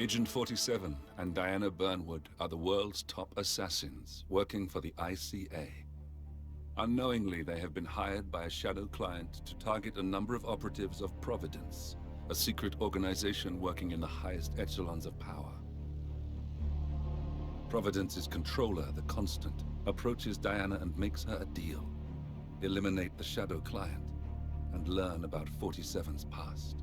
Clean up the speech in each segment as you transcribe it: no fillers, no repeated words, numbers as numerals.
Agent 47 and Diana Burnwood are the world's top assassins working for the ICA. Unknowingly, they have been hired by a shadow client to target a number of operatives of Providence, a secret organization working in the highest echelons of power. Providence's controller, the Constant, approaches Diana and makes her a deal. Eliminate the shadow client and learn about 47's past.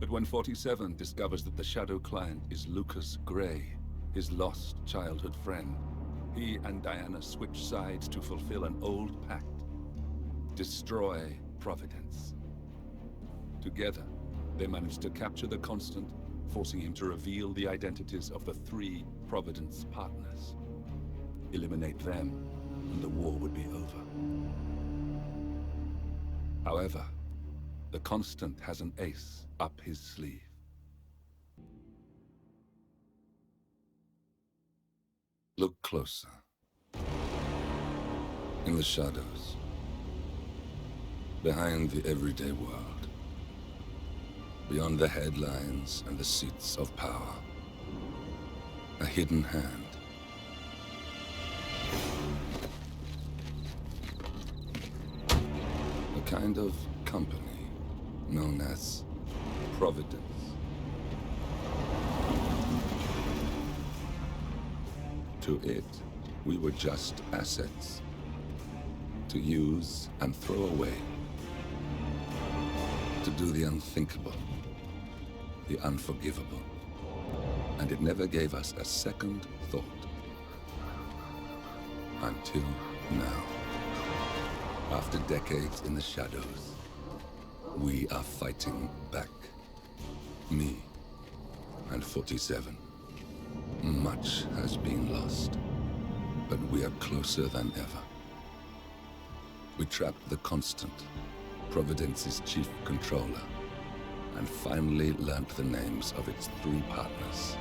But when 47 discovers that the shadow client is Lucas Gray, his lost childhood friend, he and Diana switch sides to fulfill an old pact. Destroy Providence. Together, they manage to capture the Constant, forcing him to reveal the identities of the 3 Providence partners. Eliminate them, and the war would be over. However, the Constant has an ace up his sleeve. Look closer. In the shadows. Behind the everyday world. Beyond the headlines and the seats of power. A hidden hand. A kind of company known as Providence. To it, we were just assets. To use and throw away. To do the unthinkable. The unforgivable. And it never gave us a second thought. Until now. After decades in the shadows, we are fighting back. Me and 47. Much has been lost, but we are closer than ever. We trapped the Constant, Providence's chief controller, and finally learnt the names of its 3 partners.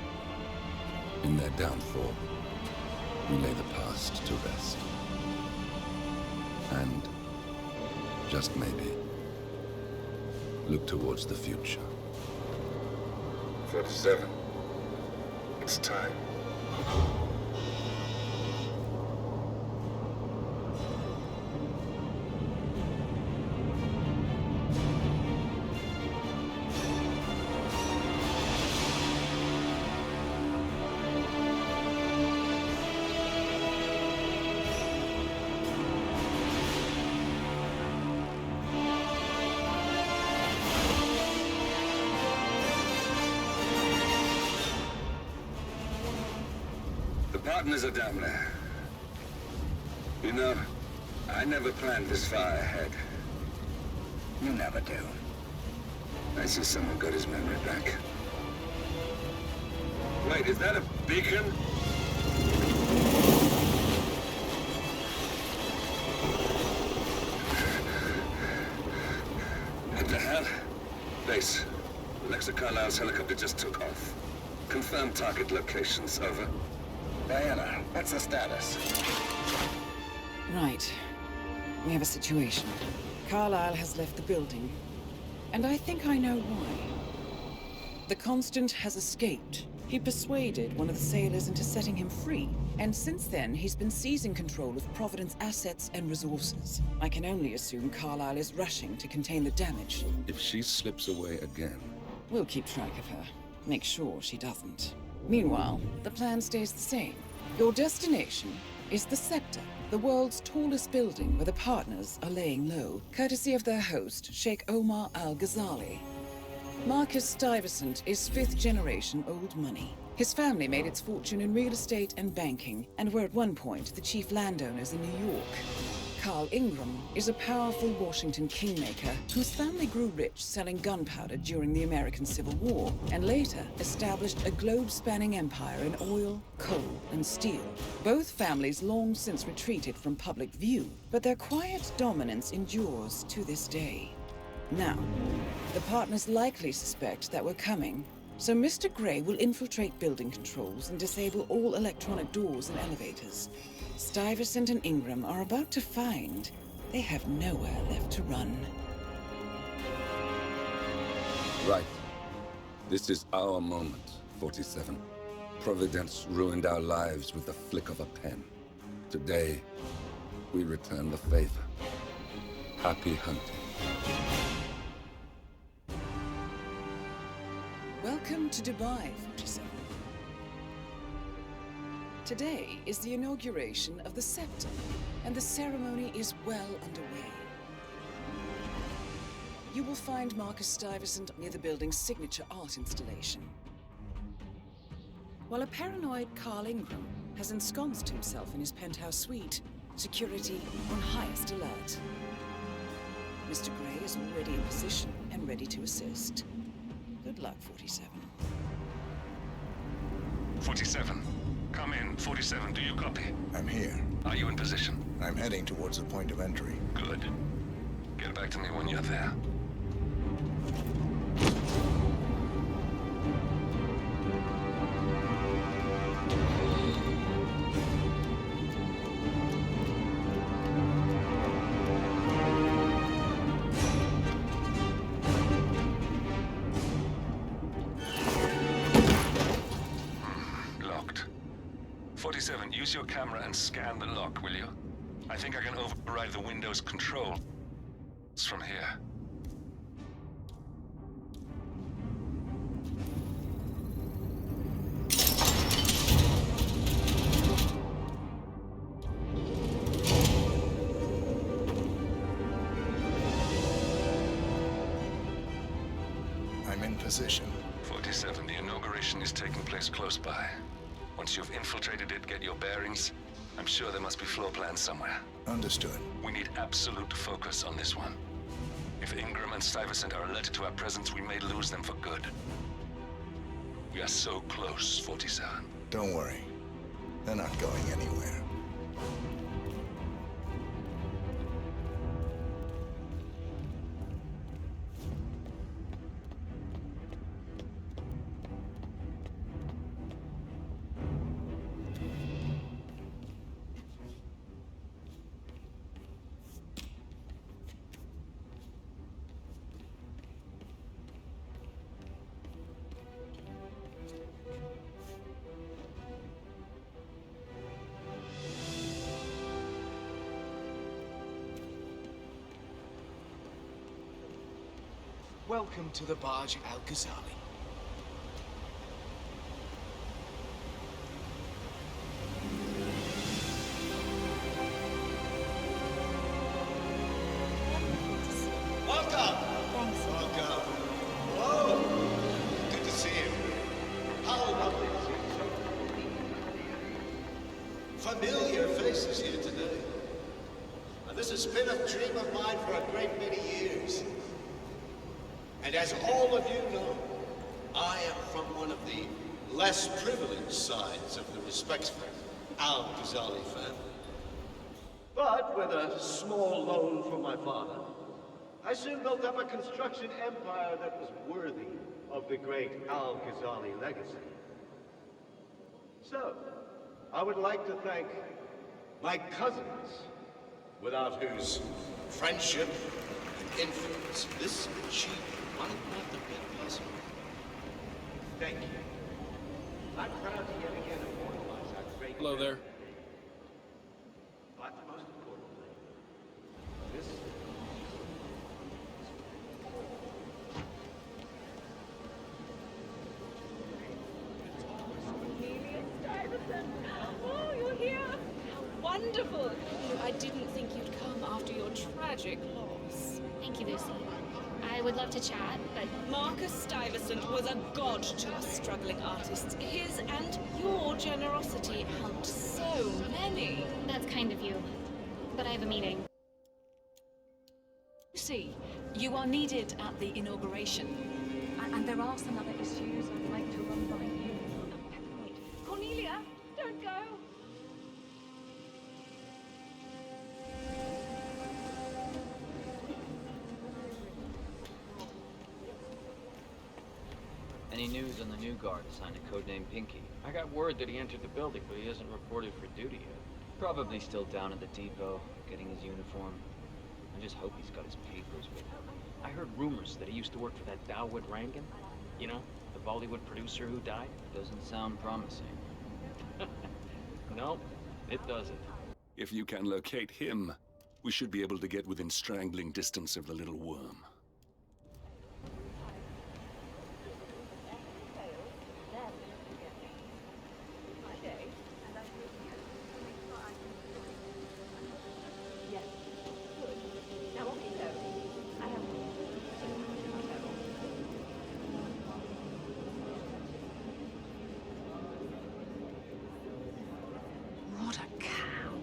In their downfall, we lay the past to rest. And, just maybe, look towards the future. 47. It's time. Partners are down there. You know, I never planned this far ahead. You never do. I see someone got his memory back. Wait, is that a beacon? What the hell? Base. Alexa Carlisle's helicopter just took off. Confirm target locations, over. Diana, what's the status? Right. We have a situation. Carlisle has left the building. And I think I know why. The Constant has escaped. He persuaded one of the sailors into setting him free. And since then, he's been seizing control of Providence assets and resources. I can only assume Carlisle is rushing to contain the damage. If she slips away again... We'll keep track of her. Make sure she doesn't. Meanwhile, the plan stays the same. Your destination is the Scepter, the world's tallest building where the partners are laying low, courtesy of their host, Sheikh Omar Al-Ghazali. Marcus Stuyvesant is 5th-generation old money. His family made its fortune in real estate and banking, and were at one point the chief landowners in New York. Carl Ingram is a powerful Washington kingmaker whose family grew rich selling gunpowder during the American Civil War, and later established a globe-spanning empire in oil, coal, and steel. Both families long since retreated from public view, but their quiet dominance endures to this day. Now, the partners likely suspect that we're coming, so Mr. Gray will infiltrate building controls and disable all electronic doors and elevators. Stuyvesant and Ingram are about to find they have nowhere left to run. Right. This is our moment, 47. Providence ruined our lives with the flick of a pen. Today, we return the favor. Happy hunting. Welcome to Dubai, 47. Today is the inauguration of the scepter, and the ceremony is well underway. You will find Marcus Stuyvesant near the building's signature art installation, while a paranoid Carl Ingram has ensconced himself in his penthouse suite, security on highest alert. Mr. Gray is already in position and ready to assist. Good luck, 47. 47. Come in. 47, do you copy? I'm here. Are you in position? I'm heading towards the point of entry. Good. Get back to me when you're there. Locked. 47, use your camera and scan the lock, will you? I think I can override the Windows control. It's from here. I'm in position. 47, the inauguration is taking place close by. Once you've infiltrated it, get your bearings. I'm sure there must be floor plans somewhere. Understood. We need absolute focus on this one. If Ingram and Stuyvesant are alerted to our presence, we may lose them for good. We are so close, 47. Don't worry. They're not going anywhere. Welcome to the barge Al-Ghazali. Welcome! Thanks. Welcome. Whoa! Good to see you. How lovely to see you. Familiar faces here today. Now, this has been a dream of mine for a great many years. And as all of you know, I am from one of the less privileged sides of the respectful Al-Ghazali family. But with a small loan from my father, I soon built up a construction empire that was worthy of the great Al-Ghazali legacy. So, I would like to thank my cousins, without whose friendship and influence this achievement might not have been possible. Thank you. I'm proud to yet again immortalize our great... Hello there. But most importantly, this... Oh, you're here! How wonderful! I didn't think you'd come after your tragic loss. Thank you, Lucy. I would love to chat, but Marcus Stuyvesant was a god to us struggling artists. His and your generosity helped so many. that's kind of you. But I have a meeting. See, you are needed at the inauguration. And there are some other issues I'd like to run by you. Wait, Cornelia, don't go! Any news on the new guard assigned to codename Pinky? I got word that he entered the building, but he hasn't reported for duty yet. Probably still down at the depot, getting his uniform. I just hope he's got his papers with him. I heard rumors that he used to work for that Dawood Rangan. You know, the Bollywood producer who died? Doesn't sound promising. No, it doesn't. If you can locate him, we should be able to get within strangling distance of the little worm. What a cow.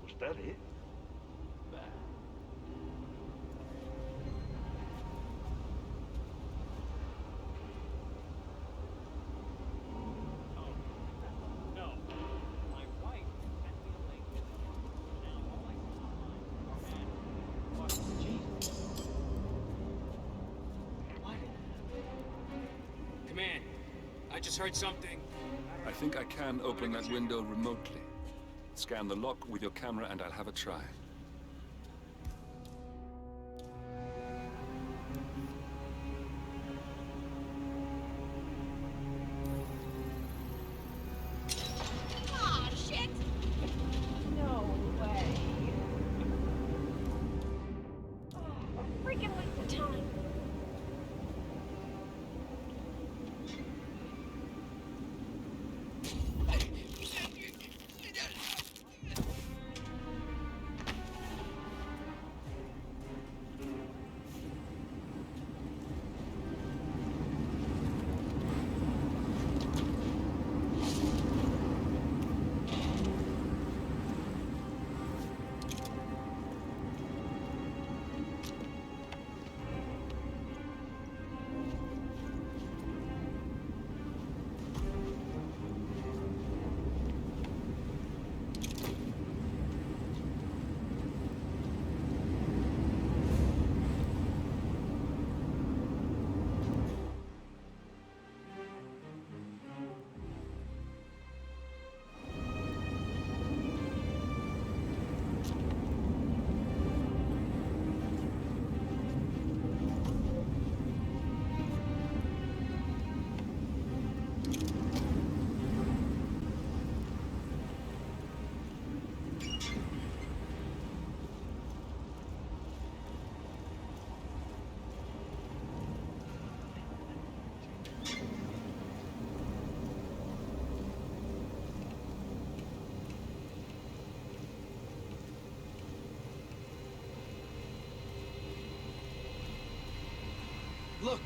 Was that it? Command, I just heard something. I think I can open that window remotely. Scan the lock with your camera and I'll have a try. Ah, shit! No way. Oh, a freaking waste of time. Look,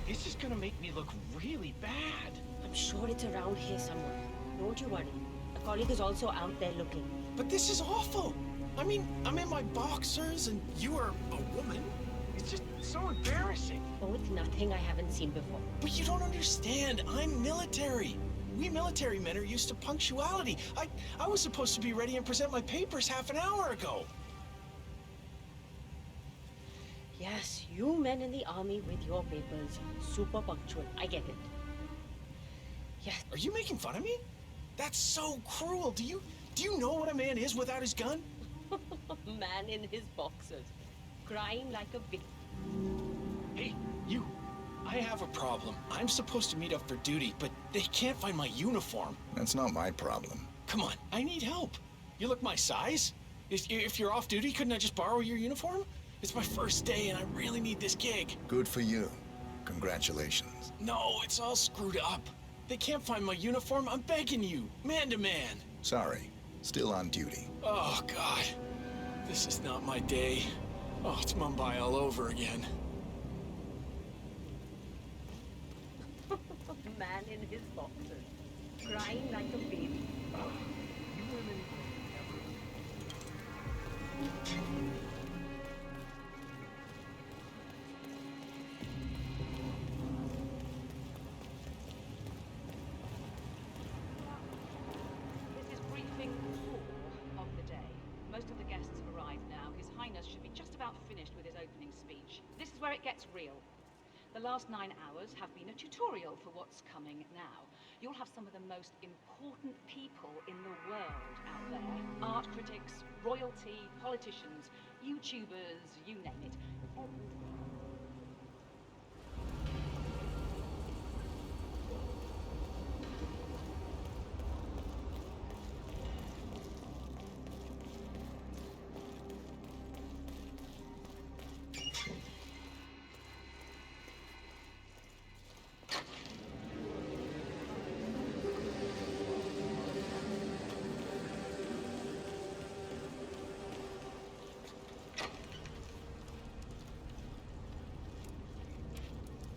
this is gonna make me look really bad. I'm sure it's around here somewhere. Don't you worry. A colleague is also out there looking. But this is awful. I mean, I'm in my boxers and you are a woman. It's just so embarrassing. Oh, it's nothing I haven't seen before. But you don't understand. I'm military. We military men are used to punctuality. I was supposed to be ready and present my papers half an hour ago. Yes, you men in the army with your papers. Super punctual. I get it. Yes. Are you making fun of me? That's so cruel. Do you know what a man is without his gun? Man in his boxers. Crying like a baby. Hey, you. I have a problem. I'm supposed to meet up for duty, but they can't find my uniform. That's not my problem. Come on, I need help. You look my size. If you're off duty, couldn't I just borrow your uniform? It's my first day and I really need this gig. Good for you. Congratulations. No, it's all screwed up. They can't find my uniform. I'm begging you, man to man. Sorry. Still on duty. Oh, God. This is not my day. Oh, it's Mumbai all over again. Man in his boxers, crying like a baby. This is briefing 4 of the day. Most of the guests have arrived now. His Highness should be just about finished with his opening speech. This is where it gets real. The last 9 hours have been a tutorial for what's coming now. You'll have some of the most important people in the world out there. Art critics, royalty, politicians, YouTubers, you name it.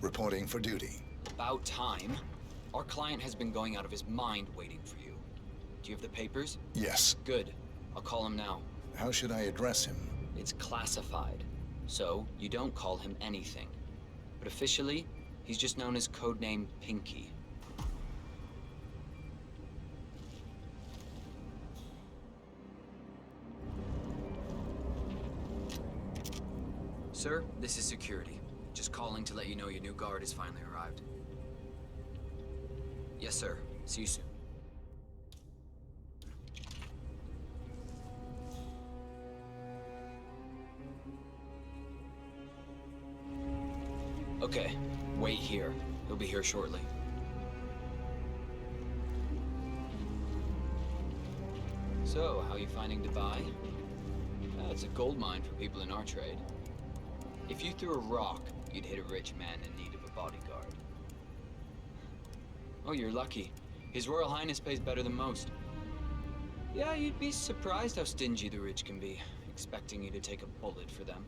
Reporting for duty. About time. Our client has been going out of his mind waiting for you. Do you have the papers? Yes. Good. I'll call him now. How should I address him? It's classified, so you don't call him anything. But officially, he's just known as codename Pinky. Sir, this is security. Just calling to let you know your new guard has finally arrived. Yes, sir. See you soon. Okay, wait here. He'll be here shortly. So, how are you finding Dubai? It's a gold mine for people in our trade. If you threw a rock, you'd hit a rich man in need of a bodyguard. Oh, you're lucky. His Royal Highness pays better than most. Yeah, you'd be surprised how stingy the rich can be, expecting you to take a bullet for them.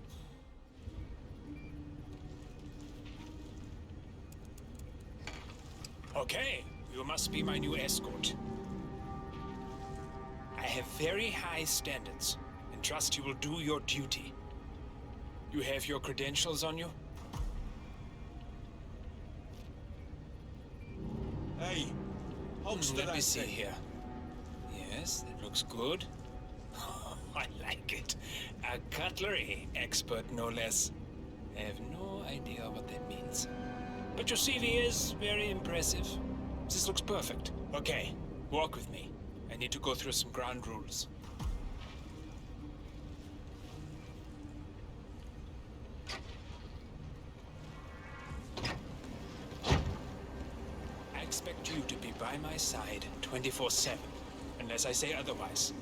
Okay, you must be my new escort. I have very high standards, and trust you will do your duty. You have your credentials on you? Hey, holster Let me that see thing. here. Yes, that looks good. I like it. A cutlery expert, no less. I have no idea what that means. But your CV is very impressive. This looks perfect. Okay, walk with me. I need to go through some ground rules. I expect you to be by my side 24/7, unless I say otherwise.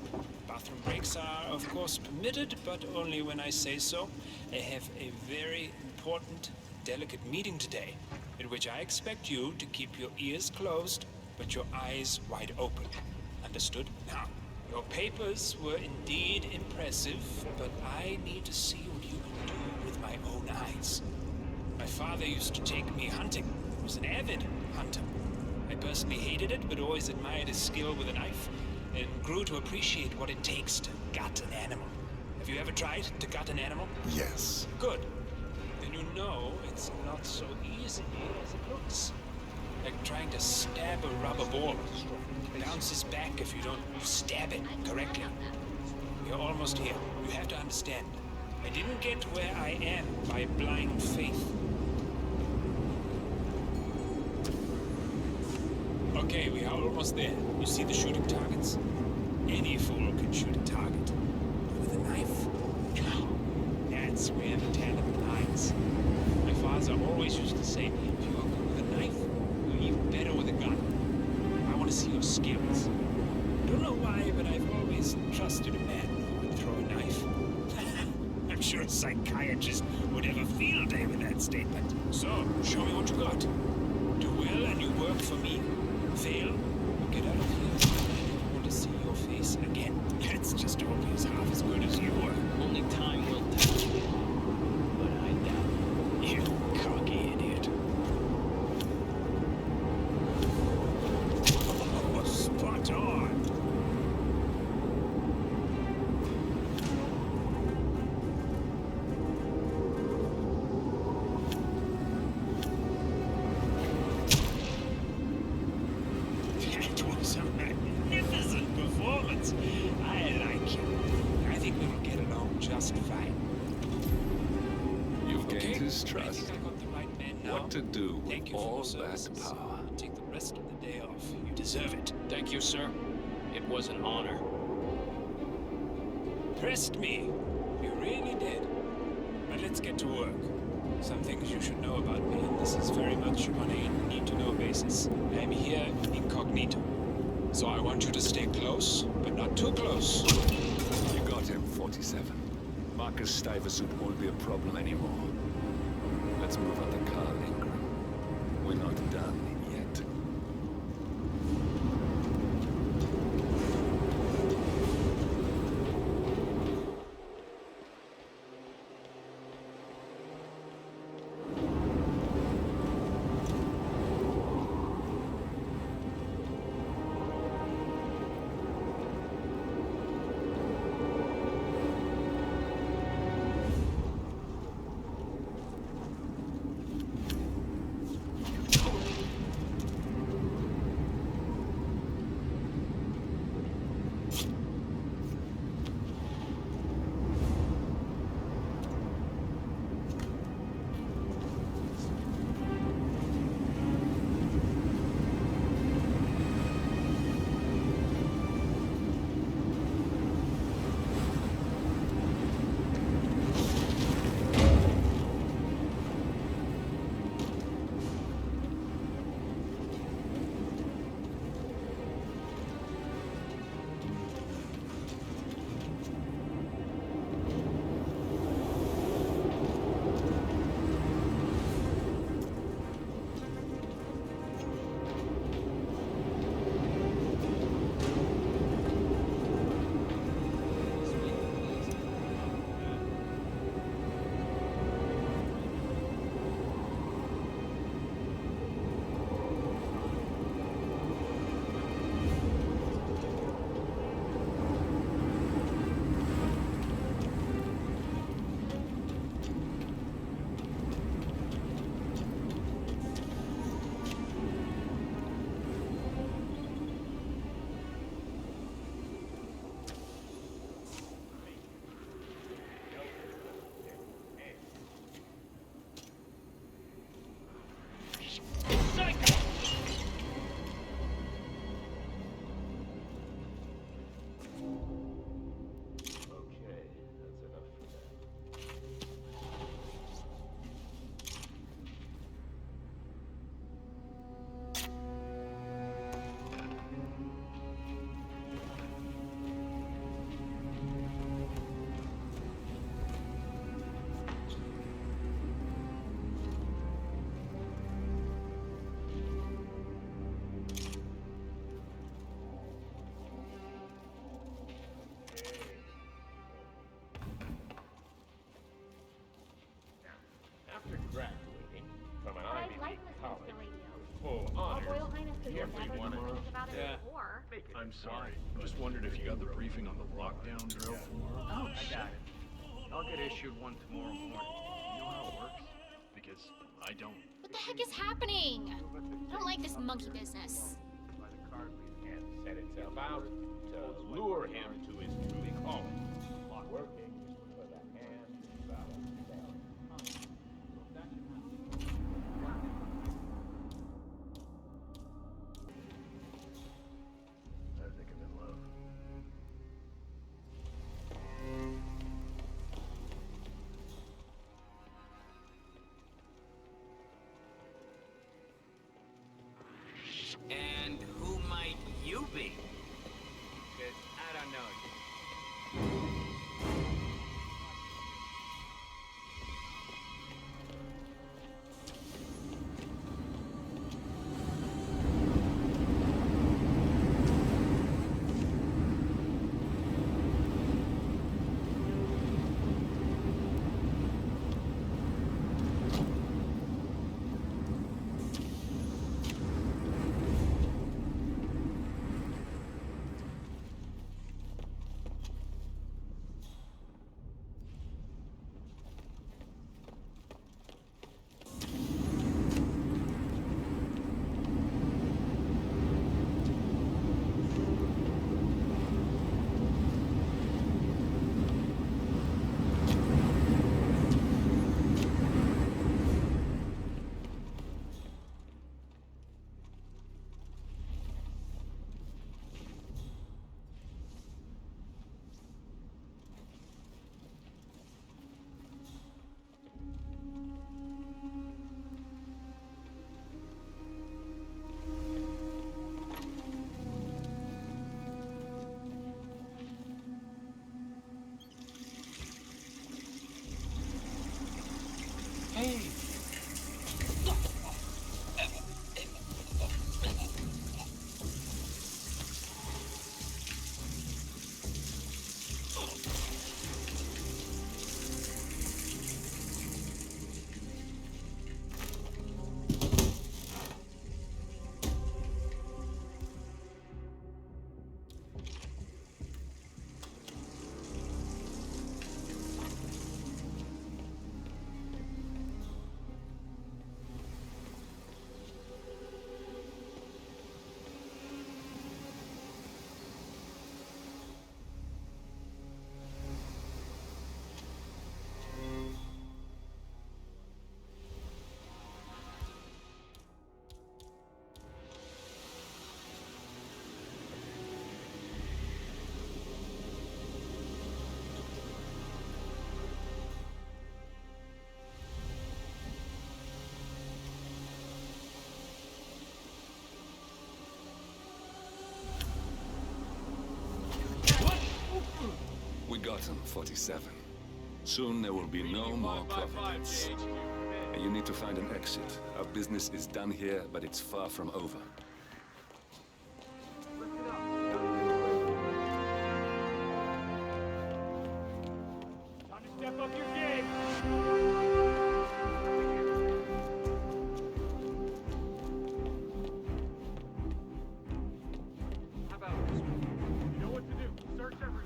Bathroom breaks are, of course, permitted, but only when I say so. I have a very important, delicate meeting today, in which I expect you to keep your ears closed, but your eyes wide open. Understood? Now, your papers were indeed impressive, but I need to see what you can do with my own eyes. My father used to take me hunting. He was an avid hunter. I personally hated it, but always admired his skill with a knife, and grew to appreciate what it takes to gut an animal. Have you ever tried to gut an animal? Yes. Good. Then you know it's not so easy as it looks. Like trying to stab a rubber ball. It bounces back if you don't stab it correctly. You're almost here. You have to understand. I didn't get where I am by blind faith. Okay, we are almost there. You see the shooting targets? Any fool can shoot a target. But with a knife? That's where the talent lies. My father always used to say, if you are good with a knife, you're even better with a gun. I want to see your skills. Don't know why, but I've always trusted a man who would throw a knife. I'm sure sure a psychiatrist would have a field day with that statement. So, show me what you got. Do well and you work for me. Fail, you get out of here. I never want to see your face again. That's just always half as good as you were. Only time will tell. But I doubt it. You cocky idiot. Oh, spot on. That was a magnificent performance. I like you. I think we will get along just fine. You've gained Okay, his I trust. think I got the right man now. What to do with Thank you for all your that services. power? Take the rest of the day off. You deserve it. Thank you, sir. It was an honor. Pressed me. You really did. But let's get to work. Some things you should know about me, and this is very much on a need-to-know basis. I'm here incognito. So I want you to stay close, but not too close. You got him, 47. Marcus Stuyvesant won't be a problem anymore. Let's move on to Carl Ingram. We're not done yet. After graduating from an Ivy League college, full honors, everyone about it yeah. before. I'm sorry. Just wondered if you got the briefing on the lockdown drill. Oh, I got it. I'll get issued one tomorrow morning. You know how it works? Because I don't. What the heck is happening? I don't like this monkey business. and set itself out to lure him to his truly calling. Working for the hand balance down. I think I'm in love. And who might you be? 'Cause I don't know you. forgotten, 47. Soon there will be no more Providence. And you need to find an exit. Our business is done here, but it's far from over. Time to step up your game. How about this one? You know what to do. Search everywhere.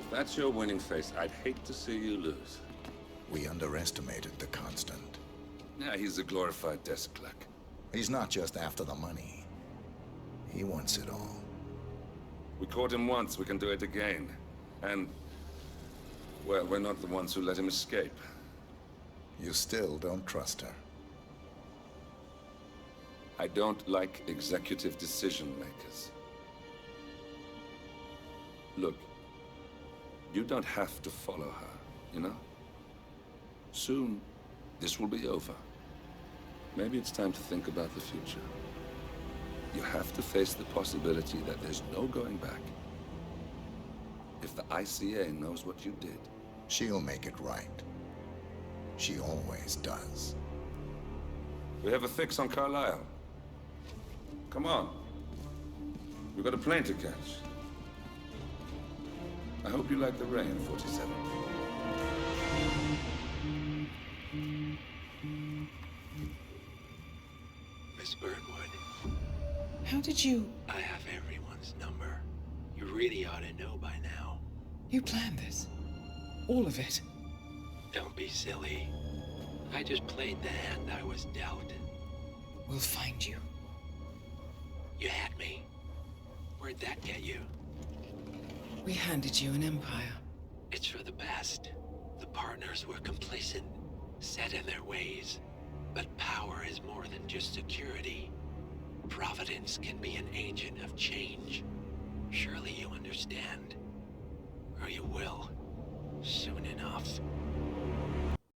If that's your winning face, I'd hate to see you lose. We underestimated the Constant. Yeah, he's a glorified desk clerk. He's not just after the money. He wants it all. We caught him once, we can do it again. And, well, we're not the ones who let him escape. You still don't trust her. I don't like executive decision makers. Look, you don't have to follow her, you know? Soon, this will be over. Maybe it's time to think about the future. You have to face the possibility that there's no going back. If the ICA knows what you did, she'll make it right. She always does. We have a fix on Carlisle. Come on. We've got a plane to catch. I hope you like the rain, 47. Miss Burnwood. How did you... I have everyone's number. You really ought to know by now. You planned this? All of it? Don't be silly. I just played the hand I was dealt. We'll find you. You had me. Where'd that get you? We handed you an empire. It's for the best. The partners were complacent, set in their ways. But power is more than just security. Providence can be an agent of change. Surely you understand. Or you will. Soon enough.